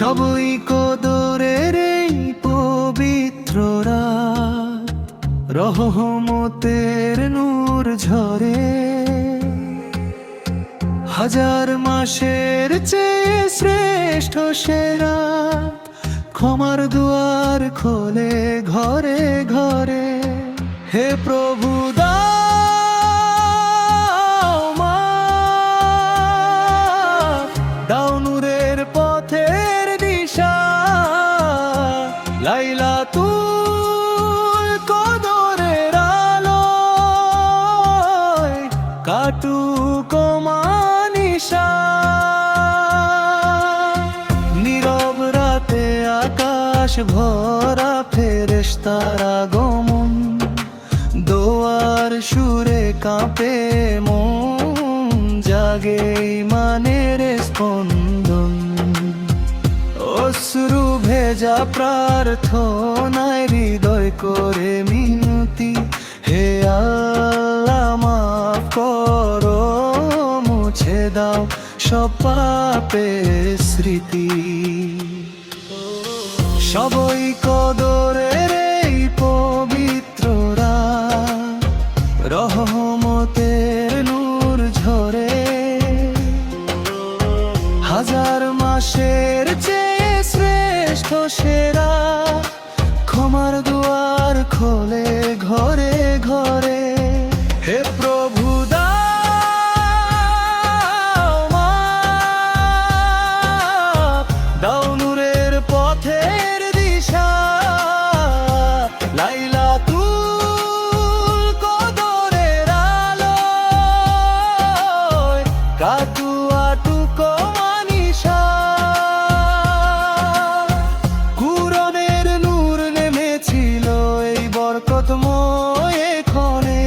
সবই কদরের এই পবিত্র রাত, রহমতের নূর ঝরে। হাজার মাসের চেয়ে শ্রেষ্ঠ সেরা, ক্ষমার দুয়ার খোলে ঘরে ঘরে। হে প্রভু দাও নূরের পথের দিশা, লাইলাতুল কদরের আলোয় কাটুক মানিশা। নীরব রাতে আকাশ ভরা ফেরেশতার আগমন, দোয়ার সুরে কাঁপে মন, জাগে ঈমানের স্পন্দন। অশ্রু ভেজা প্রার্থনায় হৃদয় করে মিনতি, হে আল্লাহ মাফ করো, মুছে দাও সব পাপের স্মৃতি। সবই কদরের এই পবিত্র রাত, রহমতের নূর ঝরে। হাজার মাসের চেয়ে শ্রেষ্ঠ সেরা, ক্ষমার দুয়ার খোলে ঘরে ঘরে। হে প্রভু দাও নূরের পথের দিশা, লাইলাতুল কদরের আলোয় কাটুক মানিশা। কুরআনের নূর নেমেছিল এই বরকতময় ক্ষণে,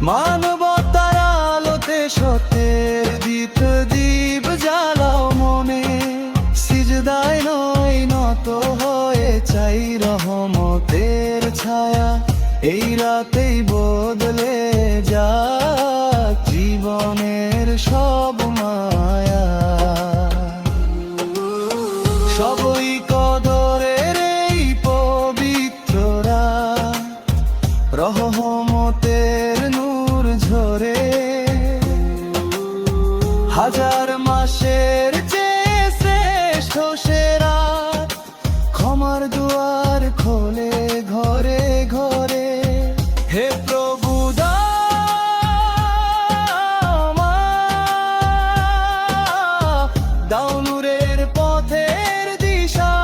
মানবতার আলোতে সত্যের দীপ দীপ জ্বালাও মনে। সিজদায় নয় নত হয়ে চাই রহমতের ছায়া, এই রাতেই বদলে যাক জীবনের সব মায়া। সবই কদরের এই পবিত্র রাত, রহমতের নূর ঝরে। হাজার মাসের চেয়ে শ্রেষ্ঠ সেরা, ক্ষমার দুয়ার খোলে ঘরে ঘরে। হে প্রভু দাও নূরের পথের দিশা,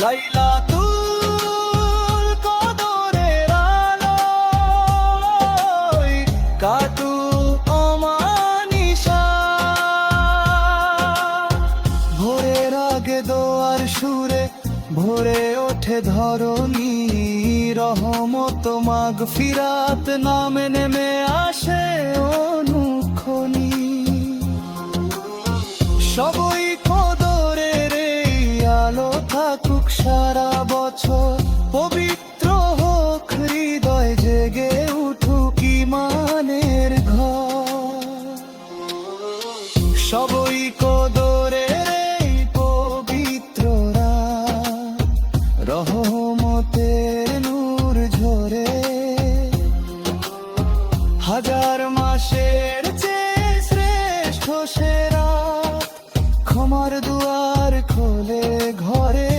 লাইলাতুল কদরের আলোয় কাটুক মানিশা। ভোরের আগে দোয়ার সুরে ভরে ওঠে ধরণী, রহমত মাগফিরাত নামে নেমে আসে অনুক্ষণী। সবই কদরের এই আলো থাকুক সারা বছর, পবিত্র হোক হৃদয়, জেগে উঠুক ঈমানের ঘর। সবই কদরের এই পবিত্র রাত, রহমতের নূর ঝরে। হাজার মাসের চেয়ে শ্রেষ্ঠ সেরা, ক্ষমার দুয়ার খোলে ঘরে